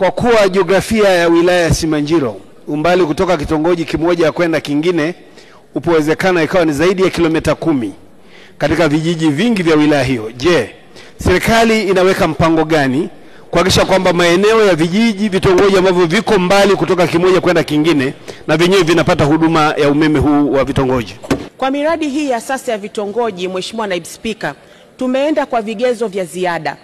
Kwa kuwa jiografia ya wilaya ya Simanjiro, umbali kutoka kitongoji kimoja kwenda kingine upowezekana ikawa ni zaidi ya kilomita 10 katika vijiji vingi vya wilaya hiyo. Je, serikali inaweka mpango gani kuhakikisha kwamba maeneo ya vijiji, vitongoji ambavyo viko mbali kutoka kimoja kwenda kingine na vyenyewe vinapata huduma ya umeme huu wa vitongoji? Kwa miradi hii ya sasa ya vitongoji, Mheshimiwa Naibu Spika, tumeenda kwa vigezo vya ziada.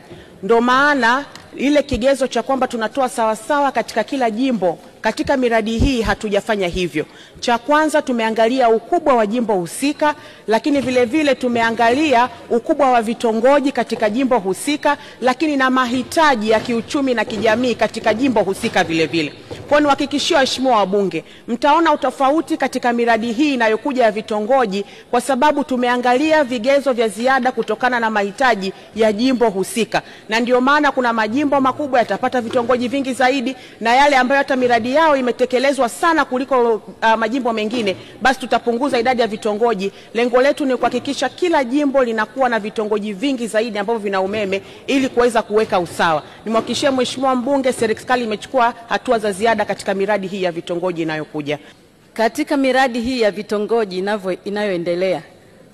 Ndio maana ile kigezo cha kwamba tunatoa sawasawa katika kila jimbo, katika miradi hii hatujafanya hivyo. Cha kwanza tumeangalia ukubwa wa jimbo husika, lakini vile vile tumeangalia ukubwa wa vitongoji katika jimbo husika, lakini na mahitaji ya kiuchumi na kijamii katika jimbo husika vile vile. Kwa niwahakikishie waheshimiwa wabunge, mtaona utofauti katika miradi hii inayokuja ya vitongoji kwa sababu tumeangalia vigezo vya ziada kutokana na mahitaji ya jimbo husika. Na ndio maana kuna majimbo makubwa yatapata vitongoji vingi zaidi, na yale ambayo hata miradi yao imetekelezwa sana kuliko majimbo mengine, basi tutapunguza idadi ya vitongoji. Lengo letu ni kuhakikisha kila jimbo linakuwa na vitongoji vingi zaidi ambavyo vina umeme ili kuweza kuweka usawa. Nimhakikishie Mheshimiwa mbunge, serikali imechukua hatua za ziada katika miradi hii ya vitongoji inayokuja. Katika miradi hii ya vitongoji inayoendelea,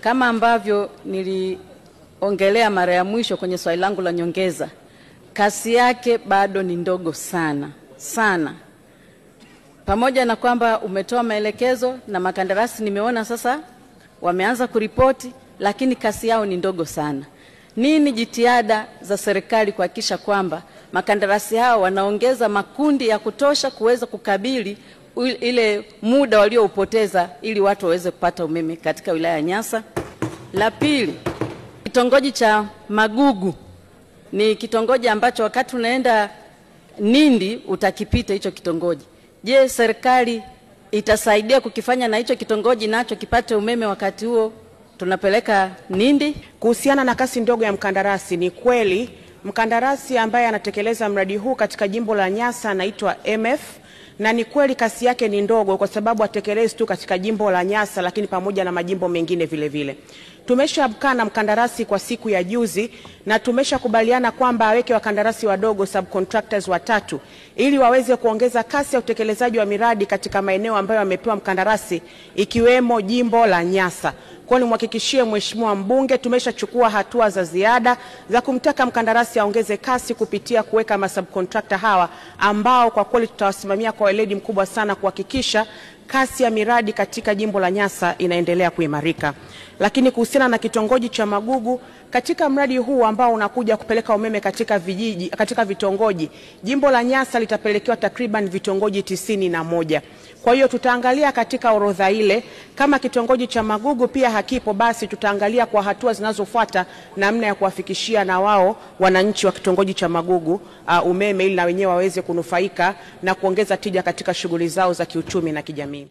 kama ambavyo niliongelea mara ya mwisho kwenye swali langu la nyongeza, kasi yake bado ni ndogo sana. Pamoja na kwamba umetoa maelekezo na makandarasi nimeona sasa wameanza kuripoti, lakini kasi yao ni ndogo sana. Nini jitihada za serikali kuhakikisha kwamba makandarasi hao wanaongeza makundi ya kutosha kuweza kukabili ile muda walioupoteza ili watu waweze kupata umeme katika wilaya ya Nyasa? La pili, kitongoji cha Magugu ni kitongoji ambacho wakati unaenda Nindi utakipita hicho kitongoji. Je, serikali itasaidia kukifanya na hicho kitongoji nacho kipate umeme wakati huo tunapeleka Nindi? Kuhusiana na kasi ndogo ya mkandarasi, ni kweli mkandarasi ambaye anatekeleza mradi huu katika jimbo la Nyasa anaitwa MF, na ni kweli kasi yake ni ndogo kwa sababu atekelezi tu katika jimbo la Nyasa, lakini pamoja na majimbo mengine vile vile. Tumeshakaa na mkandarasi kwa siku ya juzi na tumeshakubaliana kwamba aweke wakandarasi wadogo, subcontractors 3, ili waweze kuongeza kasi ya utekelezaji wa miradi katika maeneo ambayo amepewa mkandarasi ikiwemo jimbo la Nyasa. Kwa nimhakikishie Mheshimiwa mbunge, tumeshachukua hatua za ziada za kumtaka mkandarasi aongeze kasi kupitia kuweka masubcontractor hawa ambao kwa kweli tutawasimamia kwa weledi mkubwa sana kuhakikisha kasi ya miradi katika jimbo la Nyasa inaendelea kuimarika. Lakini kuhusiana na kitongoji cha Magugu, katika mradi huu ambao unakuja kupeleka umeme katika vijiji, katika vitongoji, jimbo la Nyasa litapelekewa takriban vitongoji 91. Kwa hiyo tutaangalia katika orodha ile, kama kitongoji cha Magugu pia hakipo, basi tutaangalia kwa hatua zinazofuata namna ya kuwafikishia na wao wananchi wa kitongoji cha Magugu umeme ili na wenyewe waweze kunufaika na kuongeza tija katika shughuli zao za kiuchumi na kijamii.